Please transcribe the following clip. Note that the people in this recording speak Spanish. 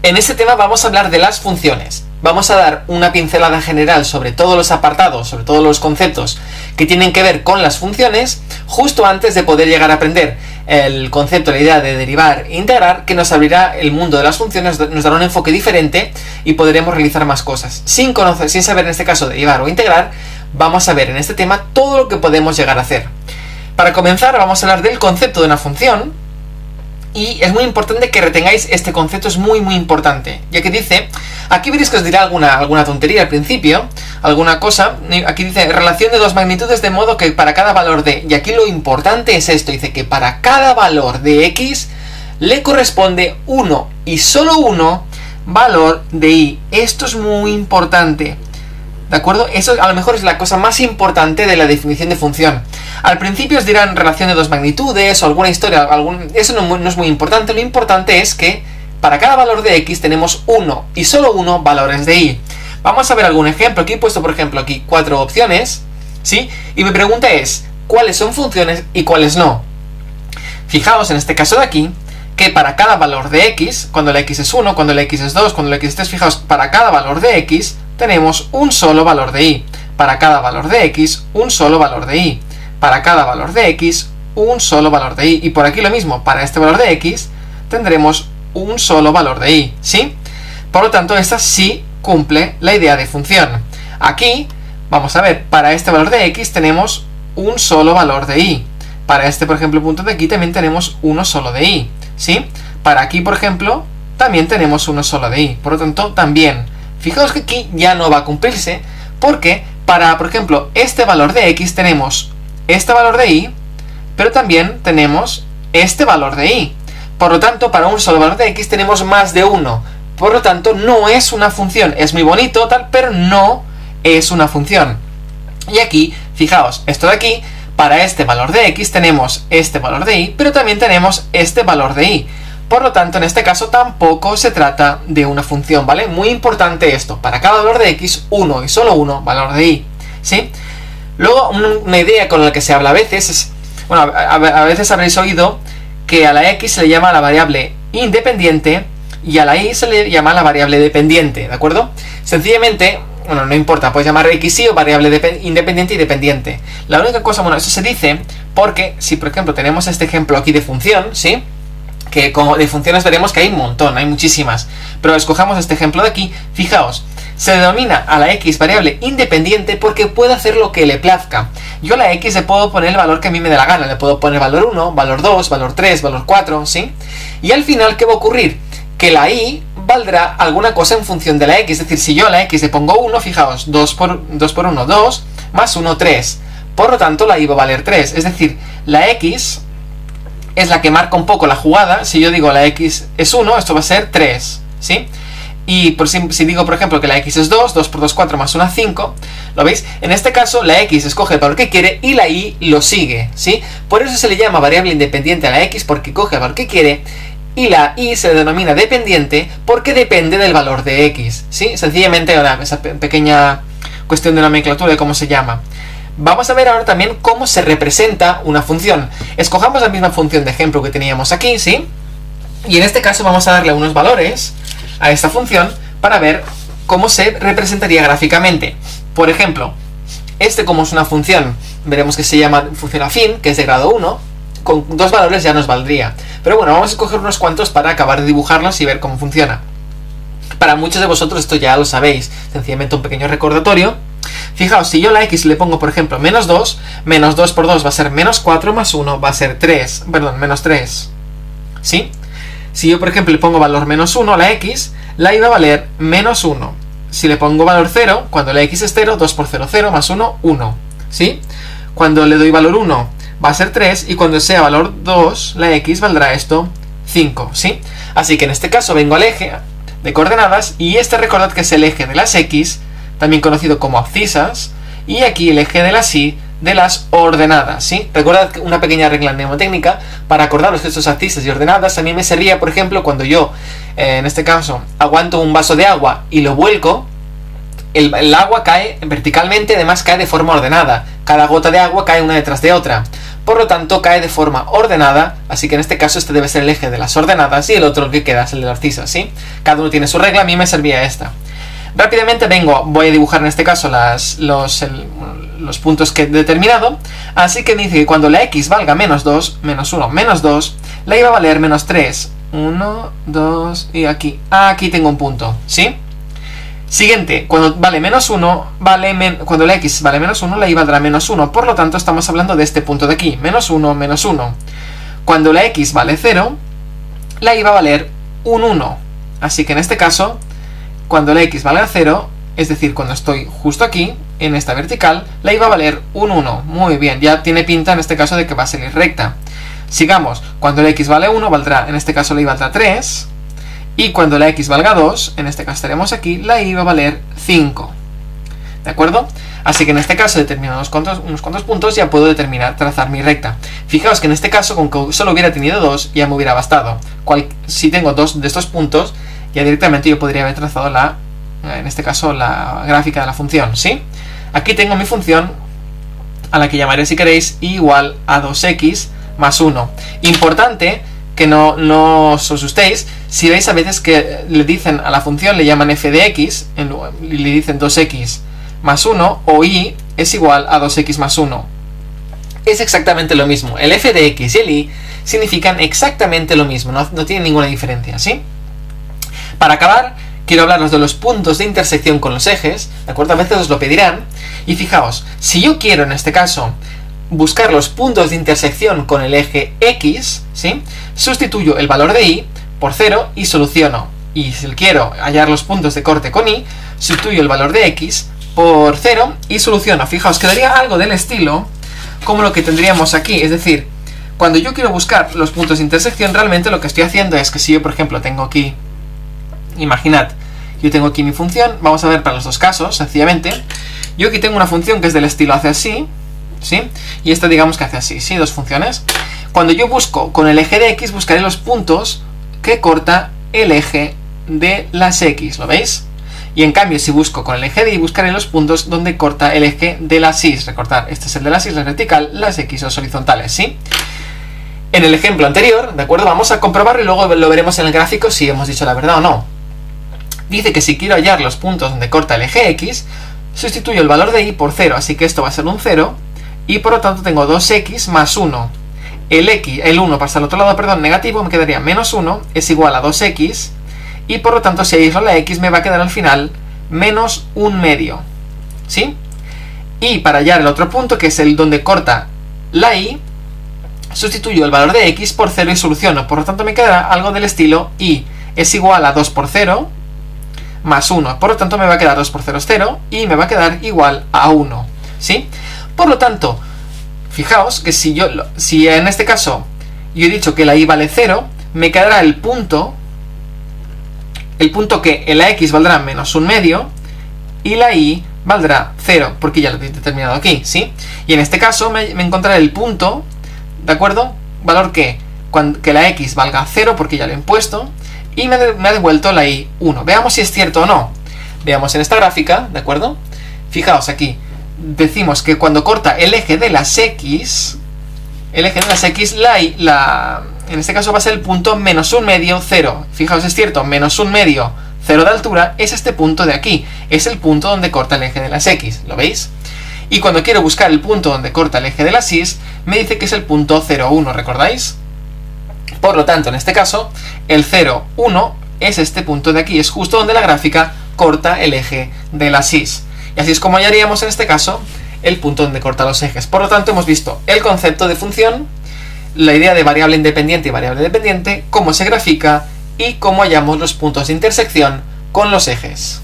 En este tema vamos a hablar de las funciones. Vamos a dar una pincelada general sobre todos los apartados, sobre todos los conceptos que tienen que ver con las funciones, justo antes de poder llegar a aprender el concepto, la idea de derivar e integrar, que nos abrirá el mundo de las funciones, nos dará un enfoque diferente y podremos realizar más cosas. Sin saber en este caso derivar o integrar, vamos a ver en este tema todo lo que podemos llegar a hacer. Para comenzar vamos a hablar del concepto de una función. Y es muy importante que retengáis este concepto, es muy importante, ya que dice, aquí veréis que os dirá alguna tontería al principio, alguna cosa, aquí dice relación de dos magnitudes de modo que para cada valor de, y aquí lo importante es esto, dice que para cada valor de x le corresponde uno y solo uno valor de y. Esto es muy importante, ¿de acuerdo? Eso a lo mejor es la cosa más importante de la definición de función. Al principio os dirán relación de dos magnitudes o alguna historia, eso no es muy importante. Lo importante es que para cada valor de x tenemos uno y solo uno valores de y. Vamos a ver algún ejemplo. Aquí he puesto, por ejemplo, aquí 4 opciones, ¿sí? Y mi pregunta es, ¿cuáles son funciones y cuáles no? Fijaos en este caso de aquí, que para cada valor de x, cuando la x es 1, cuando la x es 2, cuando la x es 3, fijaos, para cada valor de x tenemos un solo valor de y. Para cada valor de x, un solo valor de y. Para cada valor de x, un solo valor de y. Y por aquí lo mismo, para este valor de x, tendremos un solo valor de y, ¿sí? Por lo tanto, esta sí cumple la idea de función. Aquí, vamos a ver, para este valor de x tenemos un solo valor de y. Para este, por ejemplo, punto de aquí también tenemos uno solo de y, ¿sí? Para aquí, por ejemplo, también tenemos uno solo de y. Por lo tanto, también. Fijaos que aquí ya no va a cumplirse, porque para, por ejemplo, este valor de x tenemos este valor de y, pero también tenemos este valor de y. Por lo tanto, para un solo valor de x tenemos más de uno. Por lo tanto, no es una función. Es muy bonito, tal, pero no es una función. Y aquí, fijaos, esto de aquí, para este valor de x tenemos este valor de y, pero también tenemos este valor de y. Por lo tanto, en este caso tampoco se trata de una función, ¿vale? Muy importante esto. Para cada valor de x, uno y solo uno valor de y, ¿sí? Luego, una idea con la que se habla a veces es, bueno, a veces habréis oído que a la x se le llama la variable independiente y a la y se le llama la variable dependiente, ¿de acuerdo? Sencillamente, bueno, no importa, puedes llamar x y o variable independiente y dependiente. La única cosa, bueno, eso se dice porque si, por ejemplo, tenemos este ejemplo aquí de función, ¿sí? Que como de funciones veremos que hay un montón, hay muchísimas. Pero escojamos este ejemplo de aquí, fijaos. Se denomina a la x variable independiente porque puede hacer lo que le plazca. Yo a la x le puedo poner el valor que a mí me dé la gana. Le puedo poner valor 1, valor 2, valor 3, valor 4, ¿sí? Y al final, ¿qué va a ocurrir? Que la y valdrá alguna cosa en función de la x. Es decir, si yo a la x le pongo 1, fijaos, 2 por 1, 2, más 1, 3. Por lo tanto, la y va a valer 3. Es decir, la x es la que marca un poco la jugada. Si yo digo la x es 1, esto va a ser 3, ¿sí? Y si digo, por ejemplo, que la x es 2, 2 por 2, 4, más 1, 5, ¿lo veis? En este caso, la x escoge el valor que quiere y la y lo sigue, ¿sí? Por eso se le llama variable independiente a la x, porque coge el valor que quiere, y la y se denomina dependiente porque depende del valor de x, ¿sí? Sencillamente, ahora, esa pequeña cuestión de nomenclatura de cómo se llama. Vamos a ver ahora también cómo se representa una función. Escojamos la misma función de ejemplo que teníamos aquí, ¿sí? Y en este caso vamos a darle unos valores a esta función para ver cómo se representaría gráficamente. Por ejemplo, como es una función, veremos que se llama función afín, que es de grado 1, con 2 valores ya nos valdría. Pero bueno, vamos a escoger unos cuantos para acabar de dibujarlos y ver cómo funciona. Para muchos de vosotros esto ya lo sabéis, sencillamente un pequeño recordatorio. Fijaos, si yo a la x le pongo, por ejemplo, menos 2 por 2 va a ser menos 4, más 1 va a ser 3, perdón, menos 3, ¿sí? Si yo, por ejemplo, le pongo valor menos 1 a la x, la y va a valer menos 1. Si le pongo valor 0, cuando la x es 0, 2 por 0, 0, más 1, 1, ¿sí? Cuando le doy valor 1, va a ser 3, y cuando sea valor 2, la x valdrá esto 5, ¿sí? Así que en este caso vengo al eje de coordenadas, y recordad que es el eje de las x, también conocido como abscisas, y aquí el eje de las y, de las ordenadas, ¿sí? Recordad que una pequeña regla mnemotécnica para acordaros que estos abscisas y ordenadas a mí me servía, por ejemplo, cuando yo, en este caso, aguanto un vaso de agua y lo vuelco, el agua cae verticalmente, además cae de forma ordenada. Cada gota de agua cae una detrás de otra. por lo tanto cae de forma ordenada, así que en este caso este debe ser el eje de las ordenadas y el otro el que queda es el de las abscisas, ¿sí? Cada uno tiene su regla, a mí me servía esta. Rápidamente voy a dibujar en este caso los puntos que he determinado, así que dice que cuando la x valga menos 2, menos 1, menos 2, la y va a valer menos 3, 1, 2 y aquí tengo un punto, ¿sí? Siguiente, cuando vale menos 1, cuando la x vale menos 1, la y valdrá menos 1, por lo tanto estamos hablando de este punto de aquí, menos 1, menos 1. Cuando la x vale 0, la y va a valer un 1, así que en este caso, cuando la x valga 0, es decir, cuando estoy justo aquí, en esta vertical, la y va a valer un 1, muy bien, ya tiene pinta en este caso de que va a salir recta. Sigamos, cuando la x vale 1, valdrá, en este caso la y valdrá 3, y cuando la x valga 2, en este caso estaremos aquí, la y va a valer 5. ¿De acuerdo? Así que en este caso, determinado unos cuantos puntos, ya puedo trazar mi recta. Fijaos que en este caso, con que solo hubiera tenido 2, ya me hubiera bastado. Si tengo 2 de estos puntos, ya directamente yo podría haber trazado en este caso, la gráfica de la función, ¿sí? Aquí tengo mi función, a la que llamaré, si queréis, y igual a 2x más 1. Importante que no os asustéis si veis a veces que le dicen a la función, le llaman f de x, y le dicen 2x más 1, o y es igual a 2x más 1. Es exactamente lo mismo. El f de x y el y significan exactamente lo mismo, no tienen ninguna diferencia, ¿sí? Para acabar, quiero hablaros de los puntos de intersección con los ejes, ¿de acuerdo? A veces os lo pedirán, y fijaos, si yo quiero en este caso buscar los puntos de intersección con el eje x, ¿sí? Sustituyo el valor de y por 0 y soluciono. Y si quiero hallar los puntos de corte con y, sustituyo el valor de x por 0 y soluciono. Fijaos, quedaría algo del estilo como lo que tendríamos aquí, es decir, cuando yo quiero buscar los puntos de intersección, realmente lo que estoy haciendo es que si yo, por ejemplo, tengo aquí, imaginad, yo tengo aquí mi función, vamos a ver para los dos casos, sencillamente, yo aquí tengo una función que es del estilo hace así, ¿sí? Y esta digamos que hace así, ¿sí? Dos funciones. Cuando yo busco con el eje de x, buscaré los puntos que corta el eje de las x, ¿lo veis? Y en cambio, si busco con el eje de y, buscaré los puntos donde corta el eje de las y. Recordad, este es el de las y, la vertical, las x los horizontales, ¿sí? En el ejemplo anterior, ¿de acuerdo? Vamos a comprobarlo y luego lo veremos en el gráfico si hemos dicho la verdad o no. Dice que si quiero hallar los puntos donde corta el eje x, sustituyo el valor de y por 0, así que esto va a ser un 0, y por lo tanto tengo 2x más 1. El 1 pasa al otro lado, perdón, negativo, me quedaría menos 1, es igual a 2x, y por lo tanto si aíslo la x me va a quedar al final menos 1/2, ¿sí? Y para hallar el otro punto, que es el donde corta la y, sustituyo el valor de x por 0 y soluciono, por lo tanto me quedará algo del estilo y es igual a 2 por 0 más 1, por lo tanto me va a quedar 2 por 0 es 0 y me va a quedar igual a 1, ¿sí? Por lo tanto, fijaos que si en este caso yo he dicho que la y vale 0, me quedará el punto que en la x valdrá menos 1/2 y la y valdrá 0, porque ya lo he determinado aquí, ¿sí? Y en este caso me encontraré el punto, ¿de acuerdo? Valor que la x valga 0, porque ya lo he impuesto, y me ha devuelto la y 1. Veamos si es cierto o no. Veamos en esta gráfica, ¿de acuerdo? Fijaos aquí, decimos que cuando corta el eje de las x, en este caso va a ser el punto menos 1/2, 0. Fijaos, es cierto, menos 1/2, 0 de altura, es este punto de aquí. Es el punto donde corta el eje de las x, ¿lo veis? Y cuando quiero buscar el punto donde corta el eje de las y, me dice que es el punto 0, 1, ¿recordáis? Por lo tanto, en este caso, el 0, 1 es este punto de aquí, es justo donde la gráfica corta el eje de las y. Y así es como hallaríamos en este caso el punto donde corta los ejes. Por lo tanto, hemos visto el concepto de función, la idea de variable independiente y variable dependiente, cómo se grafica y cómo hallamos los puntos de intersección con los ejes.